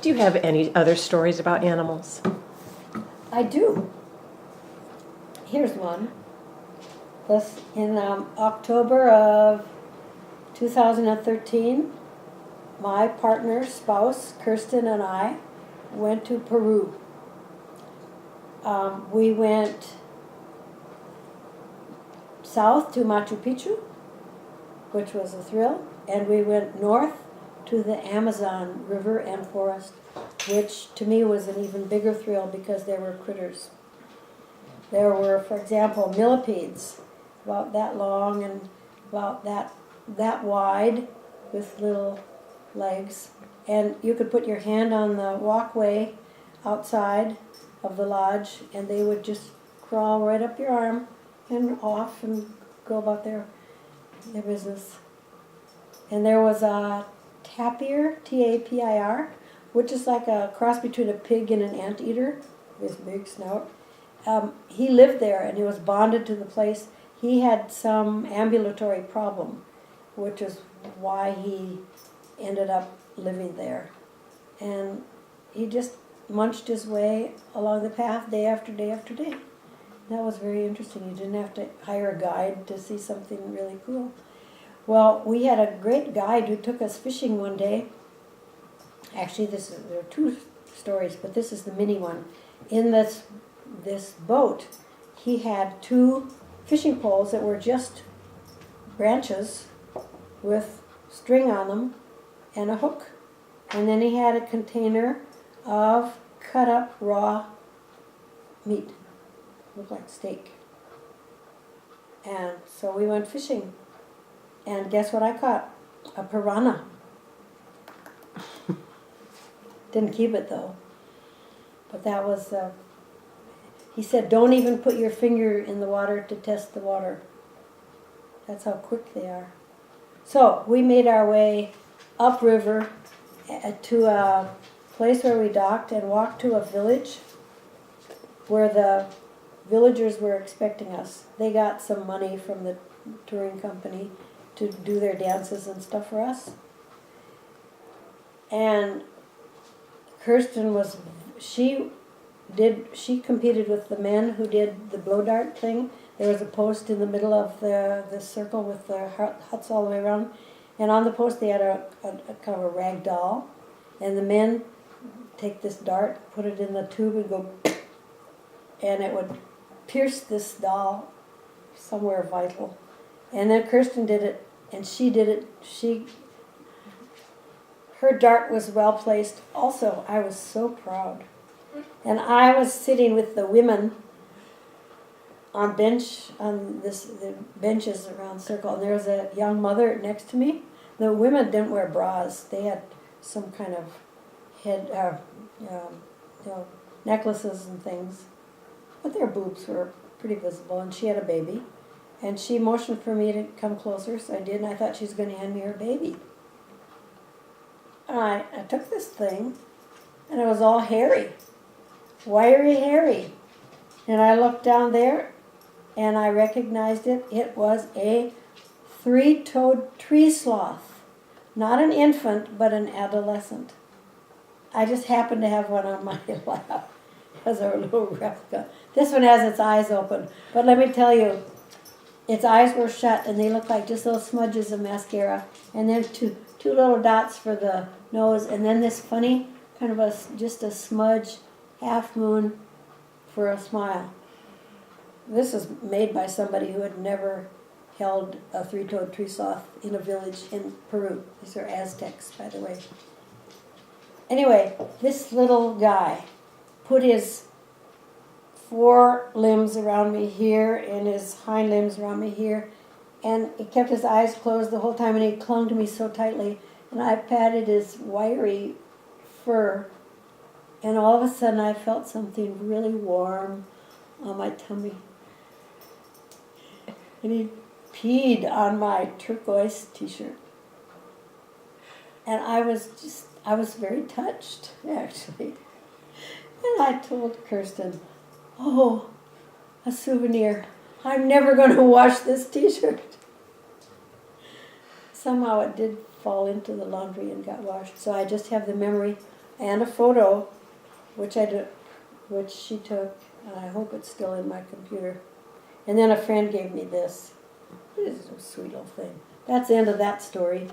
Do you have any other stories about animals? I do. Here's one. This in October of 2013, my partner, spouse, Kirsten, and I went to Peru. We went south to Machu Picchu, which was a thrill, and we went north to the Amazon River and forest, which to me was an even bigger thrill because there were critters. There were, for example, millipedes, about that long and about that wide, with little legs. And you could put your hand on the walkway outside of the lodge, and they would just crawl right up your arm and off and go about their business. And there was a tapir, T-A-P-I-R, which is like a cross between a pig and an anteater, this big snout. He lived there, and he was bonded to the place. He had some ambulatory problem, which is why he ended up living there. And he just munched his way along the path day after day after day. That was very interesting. You didn't have to hire a guide to see something really cool. Well, we had a great guide who took us fishing one day. Actually, there are two stories, but this is the mini one. In this boat, he had two fishing poles that were just branches with string on them and a hook. And then he had a container of cut up raw meat, looked like steak. And so we went fishing. And guess what I caught? A piranha. Didn't keep it though. But that was, he said, don't even put your finger in the water to test the water. That's how quick they are. So we made our way upriver to a place where we docked and walked to a village where the villagers were expecting us. They got some money from the touring company to do their dances and stuff for us. And Kirsten she competed with the men who did the blow dart thing. There was a post in the middle of the circle with the huts all the way around. And on the post they had a kind of a rag doll. And the men take this dart, put it in the tube and go, and it would pierce this doll somewhere vital. And then Kirsten did it, and she did it. Her dart was well placed. Also, I was so proud. And I was sitting with the women on the benches around the circle, and there was a young mother next to me. The women didn't wear bras. They had some kind of head, necklaces and things. But their boobs were pretty visible, and she had a baby. And she motioned for me to come closer, so I did, and I thought she was going to hand me her baby. And I took this thing, and it was all hairy, wiry hairy. And I looked down there, and I recognized it. It was a three-toed tree sloth. Not an infant, but an adolescent. I just happened to have one on my lap as a little replica. This one has its eyes open. But let me tell you, its eyes were shut, and they looked like just little smudges of mascara. And then two little dots for the nose, and then this funny kind of just a smudge half moon for a smile. This is made by somebody who had never held a three-toed tree sloth in a village in Peru. These are Aztecs, by the way. Anyway, this little guy put his four limbs around me here and his hind limbs around me here, and he kept his eyes closed the whole time, and he clung to me so tightly, and I patted his wiry fur, and all of a sudden I felt something really warm on my tummy. And he peed on my turquoise t-shirt. And I was very touched, actually. And I told Kirsten, oh, a souvenir. I'm never going to wash this t-shirt. Somehow it did fall into the laundry and got washed. So I just have the memory and a photo, which she took, and I hope it's still in my computer. And then a friend gave me this. This is a sweet little thing. That's the end of that story.